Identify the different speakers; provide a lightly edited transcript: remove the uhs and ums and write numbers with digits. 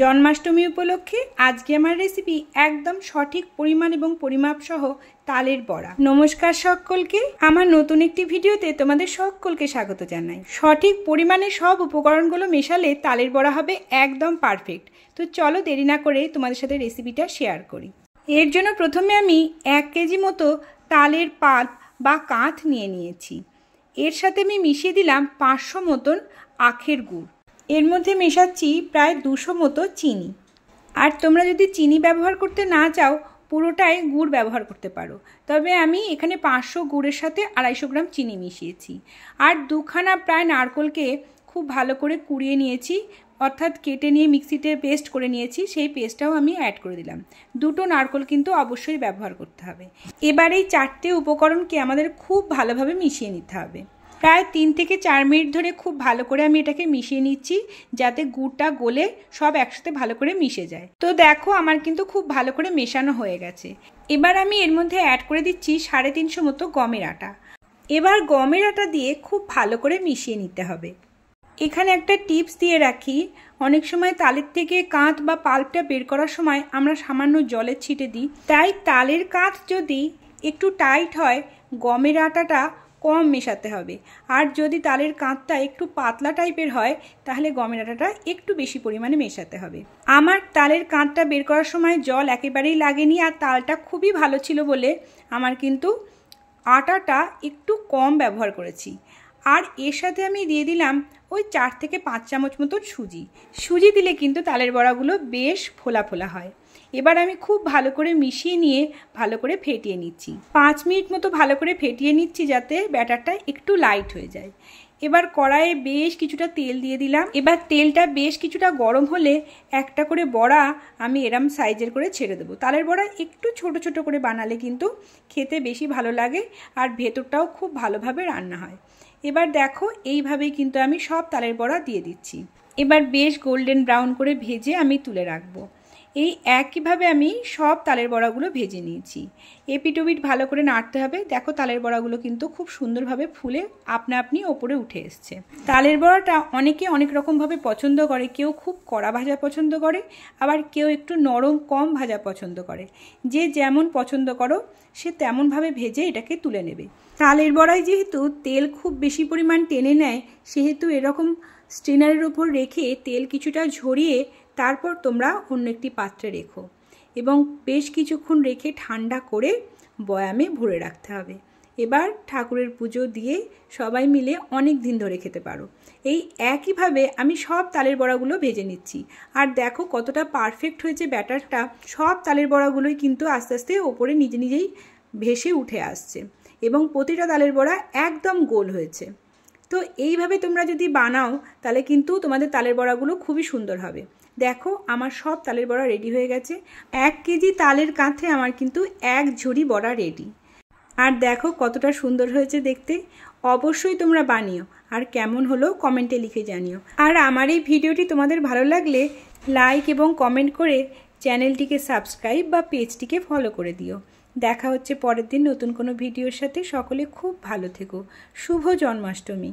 Speaker 1: জন্মাষ্টমী উপলক্ষে আজকে আমার রেসিপি একদম সঠিক পরিমাণ এবং পরিমাপ সহ তালের বড়া। নমস্কার সকলকে, আমার নতুন একটি ভিডিওতে তোমাদের সকলকে স্বাগত জানাই। সঠিক পরিমাণে সব উপকরণগুলো মেশালে তালের বড়া হবে একদম পারফেক্ট। তো চলো দেরি না করে তোমাদের সাথে রেসিপিটা শেয়ার করি। এর জন্য প্রথমে আমি 1 কেজি মতো তালের পাল্প বা কাঁথ নিয়ে নিয়েছি। এর সাথে আমি মিশিয়ে দিলাম 500 মতন আখের গুড়। এর মধ্যে মেশাচ্ছি প্রায় 200 মতো চিনি। আর তোমরা যদি চিনি ব্যবহার করতে না চাও পুরোটাই গুড় ব্যবহার করতে পারো, তবে আমি এখানে 500 গুড়ের সাথে 250 গ্রাম চিনি মিশিয়েছি। আর দুখানা প্রায় নারকেলকে খুব ভালো করে কুড়িয়ে নিয়েছি, অর্থাৎ কেটে নিয়ে মিক্সিতে পেস্ট করে নিয়েছি, সেই পেস্টটাও আমি অ্যাড করে দিলাম। 2টো নারকেল কিন্তু অবশ্যই ব্যবহার করতে হবে। এবার এই 4টে উপকরণকে আমাদের খুব ভালোভাবে মিশিয়ে নিতে হবে। প্রায় 3 থেকে 4 মিনিট ধরে খুব ভালো করে আমি এটাকে মিশিয়ে নিচ্ছি, যাতে গুড়টা গলে সব একসাথে ভালো করে মিশে যায়। তো দেখো আমার কিন্তু খুব ভালো করে মেশানো হয়ে গেছে। এবার আমি এর মধ্যে অ্যাড করে দিচ্ছি 350 মতো গমের আটা। এবার গমের আটা দিয়ে খুব ভালো করে মিশিয়ে নিতে হবে। এখানে একটা টিপস দিয়ে রাখি, অনেক সময় তালের থেকে কাঁথ বা পাল্পটা বের করার সময় আমরা সামান্য জলের ছিটে দিই, তাই তালের কাঁথ যদি একটু টাইট হয় গমের আটাটা কম মেশাতে হবে। আর যদি তালের কাঁথটা একটু পাতলা টাইপের হয় তাহলে গমের আটাটা একটু বেশি পরিমাণে মেশাতে হবে। আমার তালের কাঁথটা বের করার সময় জল একেবারেই লাগেনি, আর তালটা খুবই ভালো ছিল বলে আমার কিন্তু আটাটা একটু কম ব্যবহার করেছি। আর এর সাথে আমি দিয়ে দিলাম ওই 4 থেকে 5 চামচ মতো সুজি দিলে কিন্তু তালের বড়াগুলো বেশ ফোলা ফোলা হয়। এবার আমি খুব ভালো করে মিশিয়ে নিয়ে ভালো করে ফেটিয়ে নিচ্ছি। 5 মিনিট মতো ভালো করে ফেটিয়ে নিচ্ছি যাতে ব্যাটারটা একটু লাইট হয়ে যায়। এবার কড়াইয়ে বেশ কিছুটা তেল দিয়ে দিলাম। এবার তেলটা বেশ কিছুটা গরম হলে একটা করে বড়া আমি এরম সাইজের করে ছেড়ে দেবো। তালের বড়া একটু ছোট ছোট করে বানালে কিন্তু খেতে বেশি ভালো লাগে আর ভেতরটাও খুব ভালোভাবে রান্না হয়। এবার দেখো এইভাবেই কিন্তু আমি সব তালের বড়া দিয়ে দিচ্ছি। এবার বেশ গোল্ডেন ব্রাউন করে ভেজে আমি তুলে রাখবো। এই একইভাবে আমি সব তালের বড়াগুলো ভেজে নিয়েছি। এপিটোপিট ভালো করে নাড়তে হবে। দেখো তালের বড়াগুলো কিন্তু খুব সুন্দরভাবে ফুলে আপনা আপনি ওপরে উঠে এসছে। তালের বড়াটা অনেকে অনেক রকমভাবে পছন্দ করে, কেউ খুব কড়া ভাজা পছন্দ করে, আবার কেউ একটু নরম কম ভাজা পছন্দ করে। যে যেমন পছন্দ করো সে তেমনভাবে ভেজে এটাকে তুলে নেবে। তালের বড়ায় যেহেতু তেল খুব বেশি পরিমাণ টেনে নেয়, সেহেতু এরকম স্ট্রেনারের উপর রেখে তেল কিছুটা ঝরিয়ে তারপর তোমরা অন্য একটি পাত্রে রেখো এবং বেশ কিছুক্ষণ রেখে ঠান্ডা করে বয়ামে ভরে রাখতে হবে। এবার ঠাকুরের পুজো দিয়ে সবাই মিলে অনেক দিন ধরে খেতে পারো। এই একইভাবে আমি সব তালের বড়াগুলো ভেজে নিচ্ছি। আর দেখো কতটা পারফেক্ট হয়েছে ব্যাটারটা। সব তালের বড়াগুলোই কিন্তু আস্তে আস্তে ওপরে নিজে নিজেই ভেসে উঠে আসছে এবং প্রতিটা তালের বড়া একদম গোল হয়েছে। তো এইভাবে তোমরা যদি বানাও তাহলে কিন্তু তোমাদের তালের বড়াগুলো খুবই সুন্দর হবে। দেখো আমার সব তালের বড়া রেডি হয়ে গেছে। 1 কেজি তালের কাঁথে আমার কিন্তু 1 ঝুড়ি বড়া রেডি। আর দেখো কতটা সুন্দর হয়েছে দেখতে। অবশ্যই তোমরা বানিও, আর কেমন হলো কমেন্টে লিখে জানিও। আর আমার এই ভিডিওটি তোমাদের ভালো লাগলে লাইক এবং কমেন্ট করে চ্যানেলটিকে সাবস্ক্রাইব বা পেজটিকে ফলো করে দিও। দেখা হচ্ছে পরের দিন নতুন কোনো ভিডিওর সাথে। সকলে খুব ভালো থেকো। শুভ জন্মাষ্টমী।